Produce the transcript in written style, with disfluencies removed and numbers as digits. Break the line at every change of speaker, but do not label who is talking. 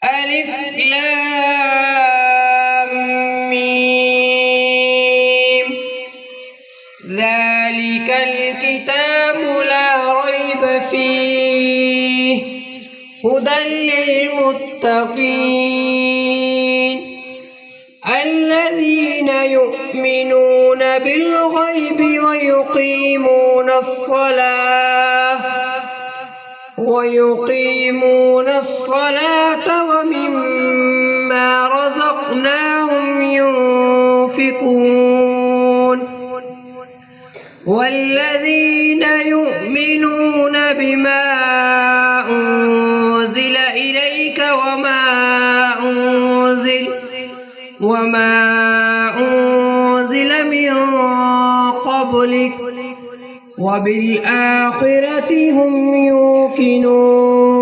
ألف لام ميم ذلك الكتاب لا ريب فيه هدى للمتقين الذين يؤمنون بالغيب ويقيمون الصلاة ومما رزقناهم ينفقون والذين يؤمنون بما أنزل إليك وما أنزل من قبلك وبالآخرة هم يوقنون.